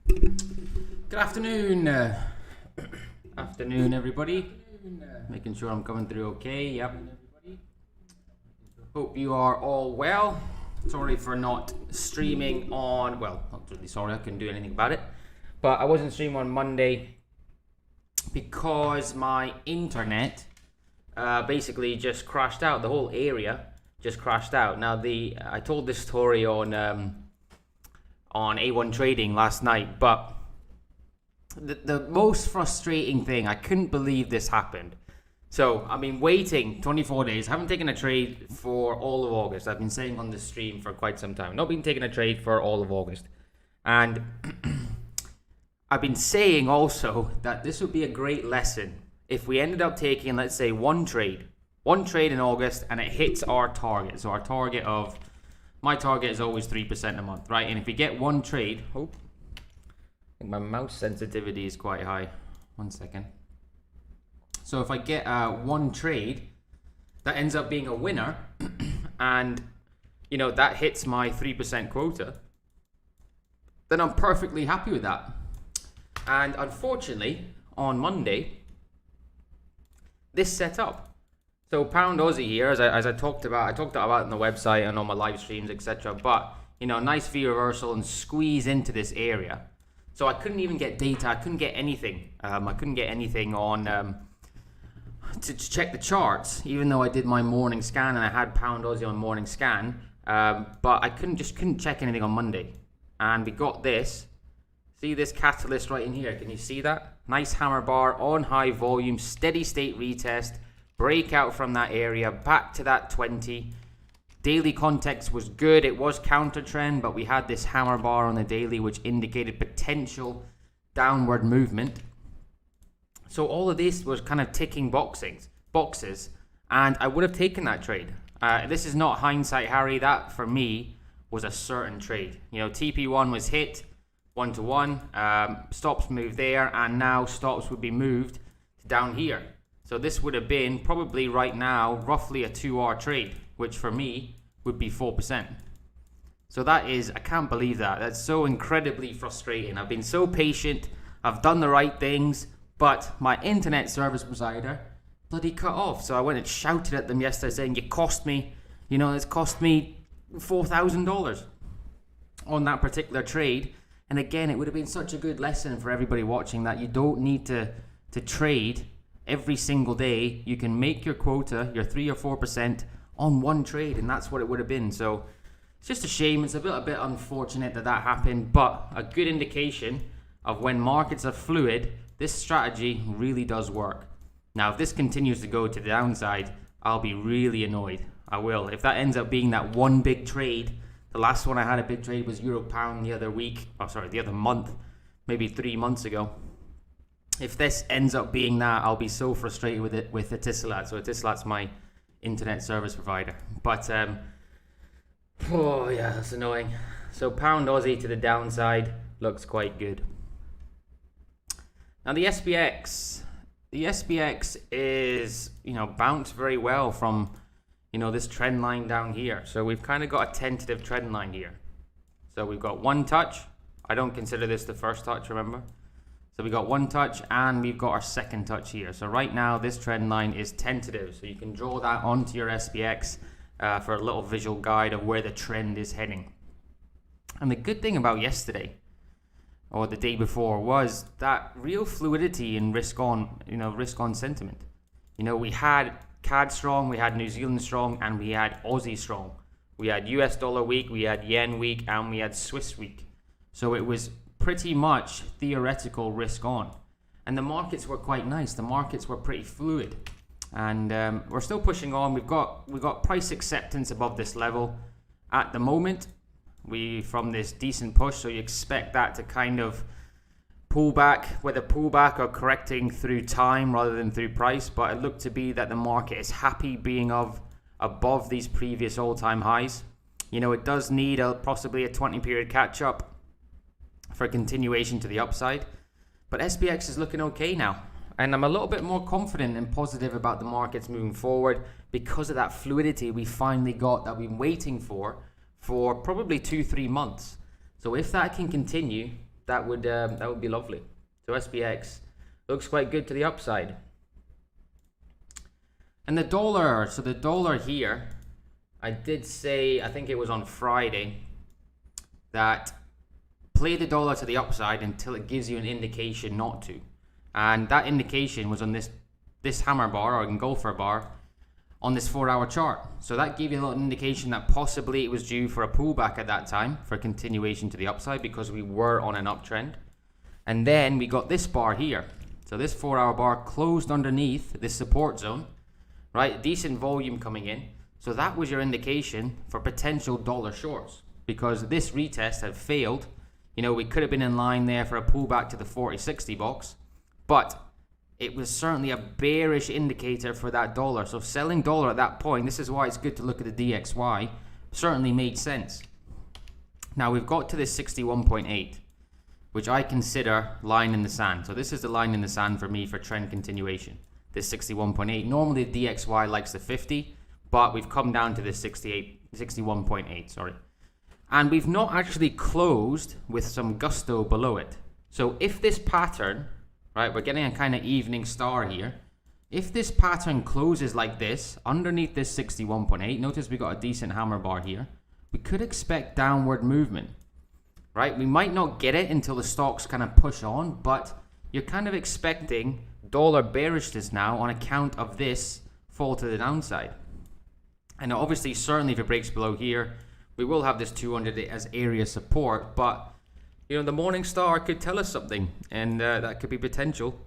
Good afternoon. Afternoon, everybody. Making sure I'm coming through okay. Yep. Hope you are all well. Sorry for not streaming on, well, not really sorry, I couldn't do anything about it. But I wasn't streaming on Monday because my internet basically just crashed out. The whole area just crashed out. Now, I told this story on A1 Trading last night, but the most frustrating thing, I couldn't believe this happened. So I've been waiting 24 days. I haven't taken a trade for all of August. I've been saying on the stream for quite some time. Not been taking a trade for all of August. And I've been saying also that this would be a great lesson if we ended up taking, let's say, one trade in August and it hits our target. So my target is always 3% a month, right? And if we get one trade, I think my mouse sensitivity is quite high. 1 second. So if I get one trade that ends up being a winner and, you know, that hits my 3% quota, then I'm perfectly happy with that. And unfortunately, on Monday, this set up. So pound Aussie here, as I talked about, it on the website and on my live streams, etc. But, you know, nice V reversal and squeeze into this area. So I couldn't even get data. I couldn't get anything. I couldn't get anything on to check the charts, even though I did my morning scan and I had pound Aussie on morning scan. But I couldn't check anything on Monday. And we got this. See this catalyst right in here? Can you see that? Nice hammer bar on high volume, steady state retest, breakout from that area, back to that 20. Daily context was good. It was counter trend, but we had this hammer bar on the daily, which indicated potential downward movement. So all of this was kind of ticking boxes, and I would have taken that trade. This is not hindsight, Harry. That for me was a certain trade. You know, TP1 was hit 1-to-1. Stops moved there, and now stops would be moved down here. So this would have been probably right now roughly a 2-hour trade, which for me would be 4%. So that is, I can't believe that. That's so incredibly frustrating. I've been so patient. I've done the right things, but my internet service provider bloody cut off. So I went and shouted at them yesterday saying, it's cost me $4,000 on that particular trade. And again, it would have been such a good lesson for everybody watching that you don't need to trade every single day. You can make your quota, your 3 or 4% on one trade, and that's what it would have been. So it's just a shame. It's a bit unfortunate that happened, but a good indication of when markets are fluid, this strategy really does work. Now, if this continues to go to the downside, I'll be really annoyed. I will. If that ends up being that one big trade, the last one I had a big trade was Euro Pound the other month, maybe 3 months ago. If this ends up being that, I'll be so frustrated with Etisalat. So Etisalat's my internet service provider. But oh yeah, that's annoying. So pound Aussie to the downside looks quite good. Now the SPX is, you know, bounced very well from, you know, this trend line down here. So we've kind of got a tentative trend line here. So we've got one touch. I don't consider this the first touch, remember? So we got one touch and we've got our second touch here. So right now this trend line is tentative. So you can draw that onto your SPX for a little visual guide of where the trend is heading. And the good thing about yesterday or the day before was that real fluidity in risk on sentiment. You know, we had CAD strong, we had New Zealand strong, and we had Aussie strong. We had US dollar weak, we had yen weak, and we had Swiss weak. So it was pretty much theoretical risk on, and the markets were quite nice. The markets were pretty fluid, and we're still pushing on. We've got price acceptance above this level at the moment. From this decent push, so you expect that to kind of pull back, whether pullback or correcting through time rather than through price. But it looked to be that the market is happy being above these previous all-time highs. You know, it does need possibly a 20-period catch-up for continuation to the upside, but SPX is looking okay now, and I'm a little bit more confident and positive about the markets moving forward because of that fluidity we finally got that we've been waiting for probably 2-3 months. So if that can continue, that would be lovely. So SPX looks quite good to the upside. And the dollar, so the dollar here, I did say, I think it was on Friday, that play the dollar to the upside until it gives you an indication not to. And that indication was on this hammer bar or engulfer bar on this 4-hour chart. So that gave you a little indication that possibly it was due for a pullback at that time for continuation to the upside because we were on an uptrend. And then we got this bar here. So this 4-hour bar closed underneath this support zone, right? Decent volume coming in. So that was your indication for potential dollar shorts because this retest had failed. You know, we could have been in line there for a pullback to the 40-60 box, but it was certainly a bearish indicator for that dollar. So selling dollar at that point, this is why it's good to look at the DXY, certainly made sense. Now we've got to this 61.8, which I consider line in the sand. So this is the line in the sand for me for trend continuation. This 61.8. Normally the DXY likes the 50, but we've come down to this 61.8, sorry. And we've not actually closed with some gusto below it. So if this pattern, right, we're getting a kind of evening star here. If this pattern closes like this, underneath this 61.8, notice we got a decent hammer bar here, we could expect downward movement, right? We might not get it until the stocks kind of push on, but you're kind of expecting dollar bearishness now on account of this fall to the downside. And obviously, certainly if it breaks below here, we will have this 200 as area support, but you know, the morning star could tell us something, and that could be potential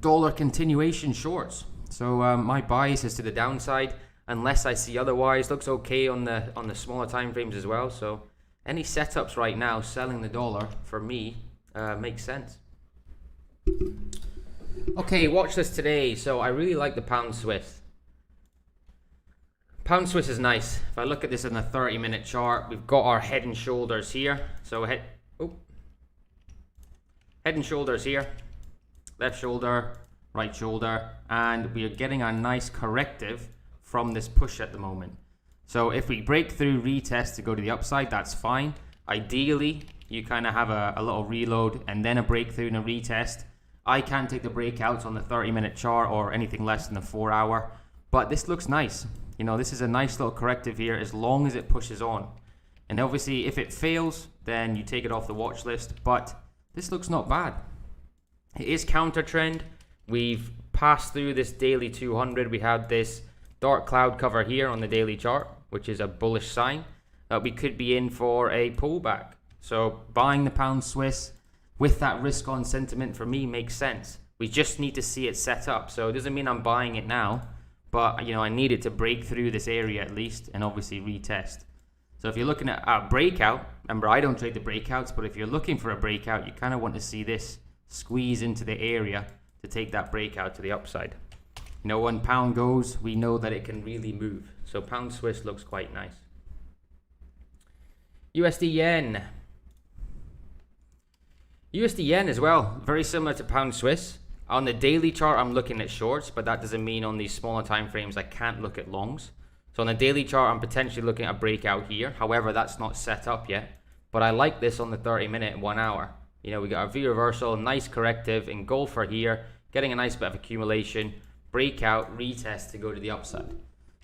dollar continuation shorts. So my bias is to the downside, unless I see otherwise. Looks okay on the smaller time frames as well. So any setups right now selling the dollar for me makes sense. Okay, watch this today. So I really like the pound Swiss. Pound Swiss is nice. If I look at this in a 30-minute chart, we've got our head and shoulders here. So head and shoulders here, left shoulder, right shoulder, and we are getting a nice corrective from this push at the moment. So if we break through, retest to go to the upside, that's fine. Ideally, you kind of have a little reload and then a breakthrough and a retest. I can't take the breakouts on the 30-minute chart or anything less than the 4-hour, but this looks nice. You know, this is a nice little corrective here as long as it pushes on. And obviously, if it fails, then you take it off the watch list, but this looks not bad. It is counter trend. We've passed through this daily 200. We have this dark cloud cover here on the daily chart, which is a bullish sign that we could be in for a pullback. So buying the pound Swiss with that risk on sentiment for me makes sense. We just need to see it set up. So it doesn't mean I'm buying it now, but you know, I need it to break through this area at least and obviously retest. So if you're looking at a breakout, remember I don't trade the breakouts, but if you're looking for a breakout, you kind of want to see this squeeze into the area to take that breakout to the upside. You know, when pound goes, we know that it can really move. So pound Swiss looks quite nice. USD yen. USD yen as well, very similar to pound Swiss. On the daily chart, I'm looking at shorts, but that doesn't mean on these smaller time frames I can't look at longs. So on the daily chart, I'm potentially looking at a breakout here. However, that's not set up yet. But I like this on the 30-minute, 1 hour. You know, we got a V reversal, nice corrective, engulfer here, getting a nice bit of accumulation, breakout, retest to go to the upside.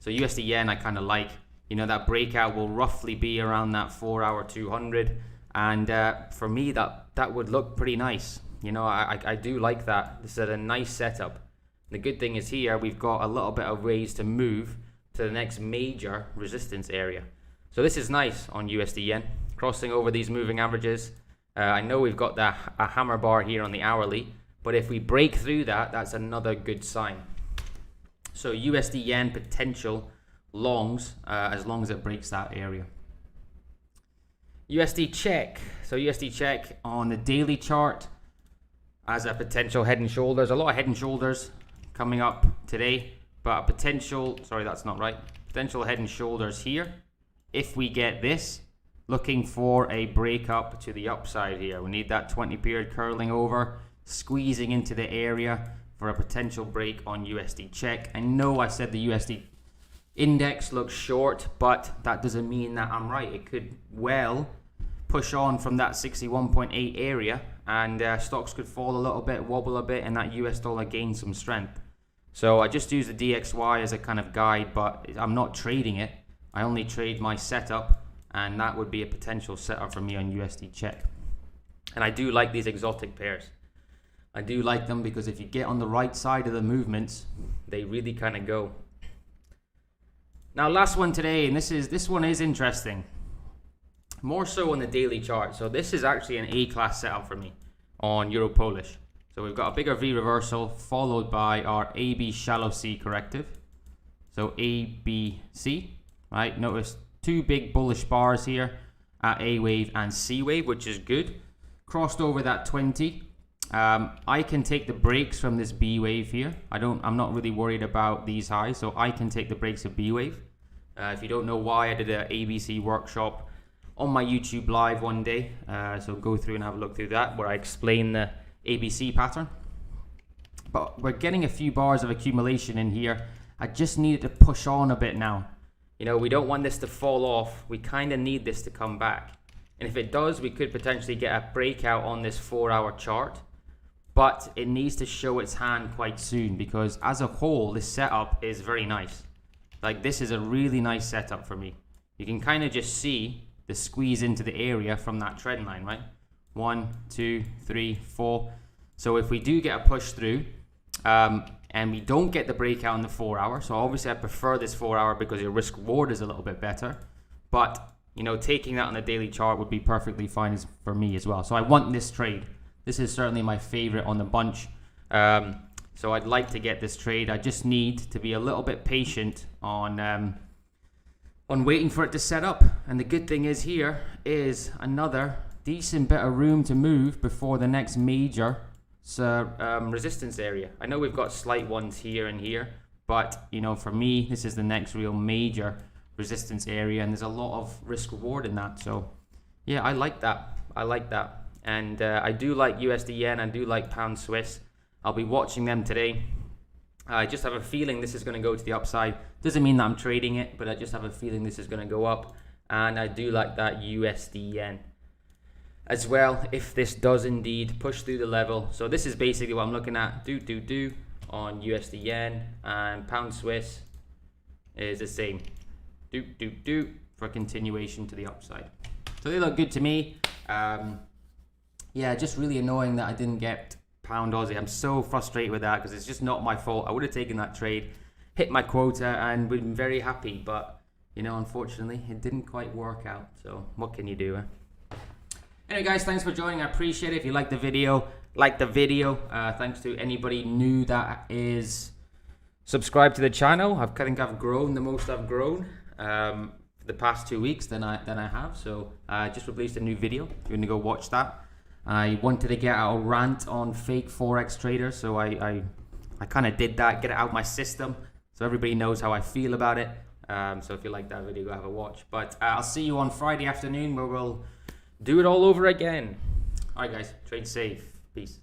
So USD yen, I kind of like. You know, that breakout will roughly be around that 4-hour 200. And for me, that would look pretty nice. You know, I do like that. This is a nice setup. The good thing is here, we've got a little bit of ways to move to the next major resistance area. So this is nice on USD yen, crossing over these moving averages. I know we've got a hammer bar here on the hourly, but if we break through that, that's another good sign. So USD yen potential longs as long as it breaks that area. USD check. So USD check on the daily chart as a potential head and shoulders. A lot of head and shoulders coming up today. But a potential, sorry, that's not right. Potential head and shoulders here. If we get this, looking for a break up to the upside here. We need that 20 period curling over, squeezing into the area for a potential break on USD check. I know I said the USD index looks short, but that doesn't mean that I'm right. It could well push on from that 61.8 area, and stocks could fall a little bit, wobble a bit, and that US dollar gain some strength. So I just use the DXY as a kind of guide, but I'm not trading it. I only trade my setup, and that would be a potential setup for me on USD check. And I do like these exotic pairs. I do like them because if you get on the right side of the movements, they really kind of go. Now, last one today, and this one is interesting. More so on the daily chart. So this is actually an A-class setup for me on Euro Polish. So we've got a bigger V reversal followed by our AB shallow C corrective. So ABC, right? Notice two big bullish bars here at A wave and C wave, which is good. Crossed over that 20. I can take the breaks from this B wave here. I'm not really worried about these highs, so I can take the breaks of B wave. If you don't know why, I did an ABC workshop on my YouTube live one day, so go through and have a look through that where I explain the ABC pattern. But we're getting a few bars of accumulation in here. I just needed to push on a bit now. You know, we don't want this to fall off. We kind of need this to come back. And if it does, we could potentially get a breakout on this 4-hour chart. But it needs to show its hand quite soon, because as a whole, this setup is very nice. Like, this is a really nice setup for me. You can kind of just see the squeeze into the area from that trend line, right? 1, 2, 3, 4. So if we do get a push through, and we don't get the breakout on the 4-hour, so obviously I prefer this 4-hour because your risk reward is a little bit better. But, you know, taking that on the daily chart would be perfectly fine for me as well. So I want this trade. This is certainly my favorite on the bunch. So I'd like to get this trade. I just need to be a little bit patient on waiting for it to set up. And the good thing is here is another decent bit of room to move before the next major resistance area. I know we've got slight ones here and here, but you know, for me, this is the next real major resistance area, and there's a lot of risk reward in that. So yeah, I like that. I like that. And I do like USD yen. I do like pound Swiss. I'll be watching them today. I just have a feeling this is going to go to the upside. Doesn't mean that I'm trading it, but I just have a feeling this is going to go up. And I do like that USD yen as well, if this does indeed push through the level. So this is basically what I'm looking at. On USD yen, and pound Swiss is the same. For continuation to the upside. So they look good to me. Yeah, just really annoying that I didn't get pound Aussie. I'm so frustrated with that because it's just not my fault. I would have taken that trade, hit my quota, and been very happy. But, you know, unfortunately, it didn't quite work out. So what can you do? Anyway, guys, thanks for joining. I appreciate it. If you like the video, thanks to anybody new that is subscribed to the channel. I think I've grown the most I've grown for the past 2 weeks than I have. So I just released a new video. If you want to go watch that. I wanted to get out a rant on fake Forex traders, so I kind of did that, get it out my system, so everybody knows how I feel about it. So if you like that video, go have a watch. But I'll see you on Friday afternoon where we'll do it all over again. Alright guys, trade safe. Peace.